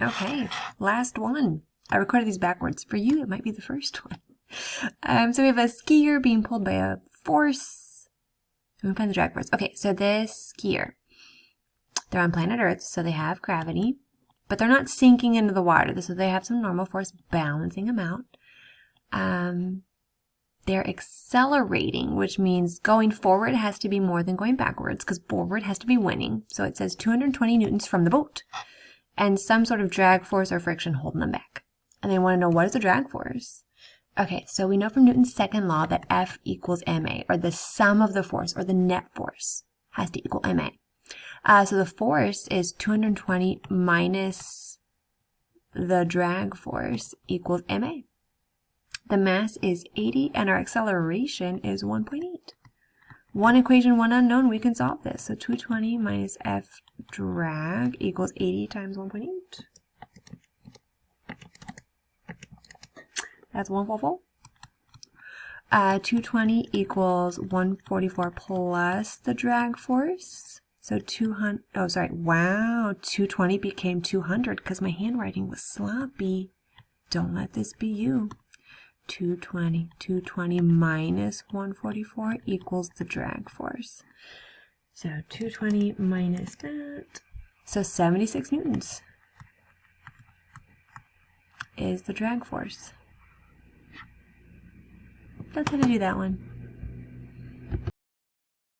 Okay, last one. I recorded these backwards. For you, it might be the first one. So we have a skier being pulled by a force. We find the drag force. Okay, so this skier, they're on planet Earth, so they have gravity, but they're not sinking into the water, so they have some normal force balancing them out. They're accelerating, which means going forward has to be more than going backwards, because forward has to be winning. So it says 220 newtons from the boat, and some sort of drag force or friction holding them back. And they want to know, what is the drag force? Okay, so we know from Newton's second law that F equals ma, or the sum of the force, or the net force, has to equal ma. So the force is 220 minus the drag force equals ma. The mass is 80 and our acceleration is 1.8. One equation, one unknown, we can solve this. So 220 minus F drag equals 80 times 1.8. That's 144. 220 equals 144 plus the drag force. So 200, oh sorry, wow, 220 became 200 because my handwriting was sloppy. Don't let this be you. 220 minus 144 equals the drag force. So 220 minus that. So 76 newtons is the drag force. That's how to do that one.